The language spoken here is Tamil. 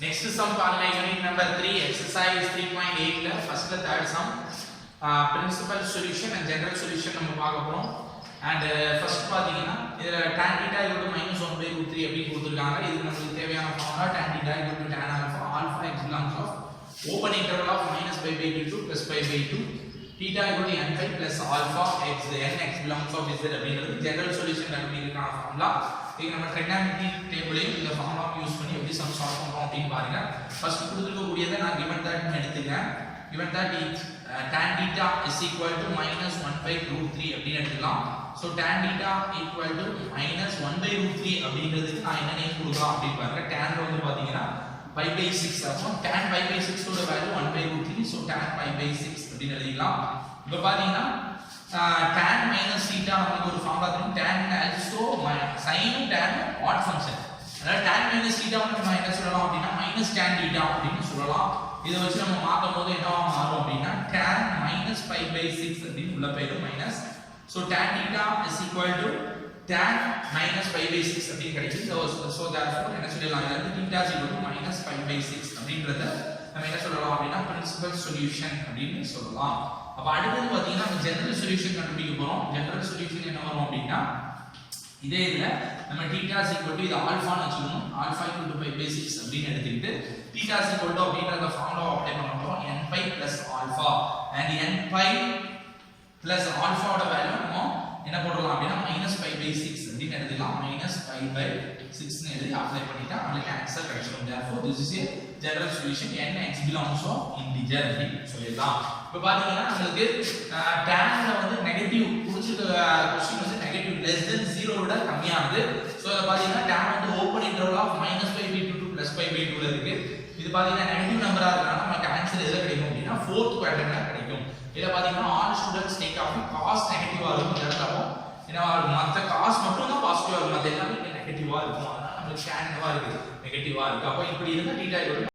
Next sum பாருங்க unit number 3 exercise 3.8 ல first third sum principal solution and general solution நம்ம பார்க்க போறோம் and first பாத்தீங்கன்னா இதுல tan theta -1/3 அப்படி கொடுத்திருக்காங்க இதுக்கு நமக்கு தேவையான formula tan theta tan alpha alpha x belongs of open interval of -π/2 to +π/2 theta n pi plus alpha x n x belongs of z அப்படிங்கிறது general solution கண்டுபிடிக்கிறதுக்கான ஃபார்முலா இது நம்ம trigonometry டேபிளையும் இந்த ஃபார்முலா யூஸ் பண்ணி எப்படி சம் சால்வ் பண்றோம் அப்படினு பாருங்க ஃபர்ஸ்ட் கொடுத்திருக்க கூடியதை நான் given that ன்னு எடுத்துக்கிறேன் given that tan theta is equal to -1/√3 அப்படினு எடுத்துக்கலாம் so tan theta equal to -1/√3 அப்படிங்கிறதுக்கு நான் என்ன நேம் கொடுக்கலாம் அப்படி பாருங்க tan வந்து பாத்தீங்கன்னா pi/6 அப்போ tan pi/6 ஓட வேல்யூ 1/√3 so tan pi/6 அப்படினு எழுதிக்கலாம் இப்போ பாத்தீங்கன்னா tan minus theta நமக்கு ஒரு ஃபார்முலா தெரியும் tan also sin tan odd function அதாவது tan minus theta நம்ம என்ன சொல்லலாம் அப்படினா -tan theta அப்படினு சொல்லலாம் இத வச்சு நம்ம மாத்தும்போது என்னவா மாறும் அப்படினா tan -pi/6 அப்படினு உள்ள போயிடும் minus so tan theta is equal to tan -pi/6 அப்படினு கிடைக்குது so therefore என்ன சொல்லலாம் இது theta is equal to -pi/6 அப்படிங்கறத நம்ம என்ன சொல்லலாம் அப்படினா principal solution அப்படினு சொல்லலாம் அப்ப அடுத்து பாத்தீங்கன்னா நம்ம ஜெனரல் சொல்யூஷன் கண்டுபிடிக்க போறோம் ஜெனரல் சொல்யூஷன் என்ன வரும் அப்படினா இதே இதுல நம்ம θ = இது ஆல்பான்னு வச்சுக்கணும் ஆல்பா = pi/6 அப்படினு எடுத்துக்கிட்டு θ = அப்படிங்கற ஃபார்முலா அப்ளை பண்ண போறோம் n pi + alpha and n pi + ஆல்பாவோட வேல்யூ நம்ம என்ன போடலாம் அப்படினா -pi/6 அப்படினு எடுத்துக்கலாம் -pi/6 ன்னு எழுதி அப்ளை பண்ணிட்டா நமக்கு ஆன்சர் கிடைச்சிடும் therefore this is a general solution n x belongs to integer அப்படி சொல்லிடலாம் இப்போ பாத்தீங்கன்னா உங்களுக்கு tan வந்து நெகட்டிவ் புடிச்சிருக்க क्वेश्चन வந்து நெகட்டிவ் less than 0 விட கம்மியானது சோ இத பாத்தீங்கன்னா tan வந்து ஓபன் இன்டர்வல் ஆஃப் -π/2 to +π/2 ல இருக்கு இது பாத்தீங்கன்னா நெகட்டிவ் நம்பரா இருக்கனால நமக்கு ஆன்சர் எதுல கிடைக்கும் அப்படினா 4th குவாட்ரண்ட்ல கிடைக்கும் இத பாத்தீங்கன்னா all students take off cos நெகட்டிவா இருக்கும் இந்த இடத்துல என்னவா இருக்கும் மத்த cos மட்டும் தான் பாசிட்டிவா இருக்கும் மத்த எல்லாமே நெகட்டிவா இருக்கும் அதனால நமக்கு tan என்னவா இருக்கு நெகட்டிவா இருக்கு அப்ப இப்படி இருந்தா θ